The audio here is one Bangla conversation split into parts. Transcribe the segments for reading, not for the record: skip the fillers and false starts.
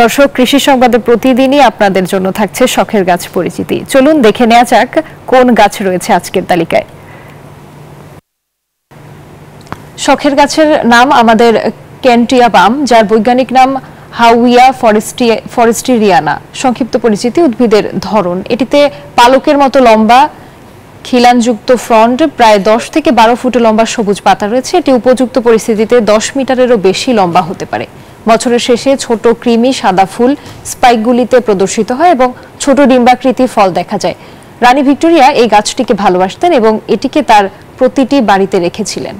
দর্শক, কৃষি সংবাদে প্রতিদিনই আপনাদের জন্য থাকছে শখের গাছ পরিচিতি। চলুন দেখে নেওয়া যাক কোন গাছ রয়েছে আজকের তালিকায়। শখের গাছের নাম আমাদের ক্যান্টিয়া পাম, যার বৈজ্ঞানিক নাম হাউইয়া ফরেস্টিরিয়ানা। সংক্ষিপ্ত পরিচিতি: উদ্ভিদের ধরন। এটিতে পালকের মতো লম্বা খিলানযুক্ত ফ্রন্ট, প্রায় 10 থেকে 12 ফুট লম্বা সবুজ পাতা রয়েছে। এটি উপযুক্ত পরিস্থিতিতে 10 মিটারেরও বেশি লম্বা হতে পারে। বছরের শেষে ছোট কৃমি সাদা ফুল স্পাইকগুলিতে প্রদর্শিত হয় এবং ছোট ডিম্বাকৃতি ফল দেখা যায়। রানী ভিক্টোরিয়া এই গাছটিকে ভালোবাসতেন এবং এটিকে তার প্রতিটি বাড়িতে রেখেছিলেন।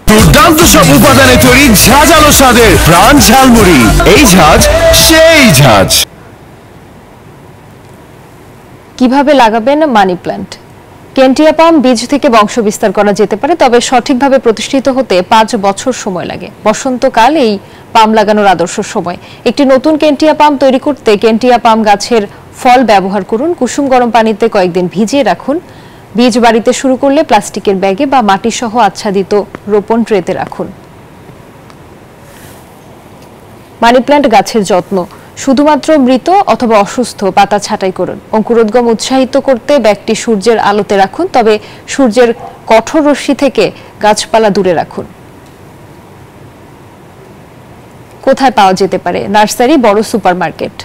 দুর্দান্ত সব উপাদানে তৈরি ঝাঁঝালো স্বাদের প্রাণ ঝালমুড়ি। এই ঝাঁঝ সেই ঝাঁঝ। কিভাবে লাগাবেন মানি প্ল্যান্ট? ক্যান্টিয়া পাম বীজ থেকে বংশ বিস্তার করা যেতে পারে, তবে সঠিকভাবে প্রতিষ্ঠিত হতে 5 বছর সময় লাগে। বসন্তকাল এই পাম লাগানোর আদর্শ সময়। একটি নতুন ক্যান্টিয়া পাম তৈরি করতে ক্যান্টিয়া পাম গাছের ফল ব্যবহার করুন। কুসুম গরম পানিতে কয়েকদিন ভিজিয়ে রাখুন। বীজ বাড়িতে শুরু করলে প্লাস্টিকের ব্যাগে বা মাটি সহ আচ্ছাদিত রোপণ ট্রেতে রাখুন। মানি প্ল্যান্ট গাছের যত্ন: শুধুমাত্র মৃত অথবা অসুস্থ পাতা ছাঁটাই করুন। অঙ্কুরোদ্গম উৎসাহিত করতে ব্যাগটি সূর্যের আলোতে রাখুন, তবে সূর্যের কঠোর রশ্মি থেকে গাছপালা দূরে রাখুন। কোথায় পাওয়া যেতে পারে? নার্সারি, বড় সুপারমার্কেট।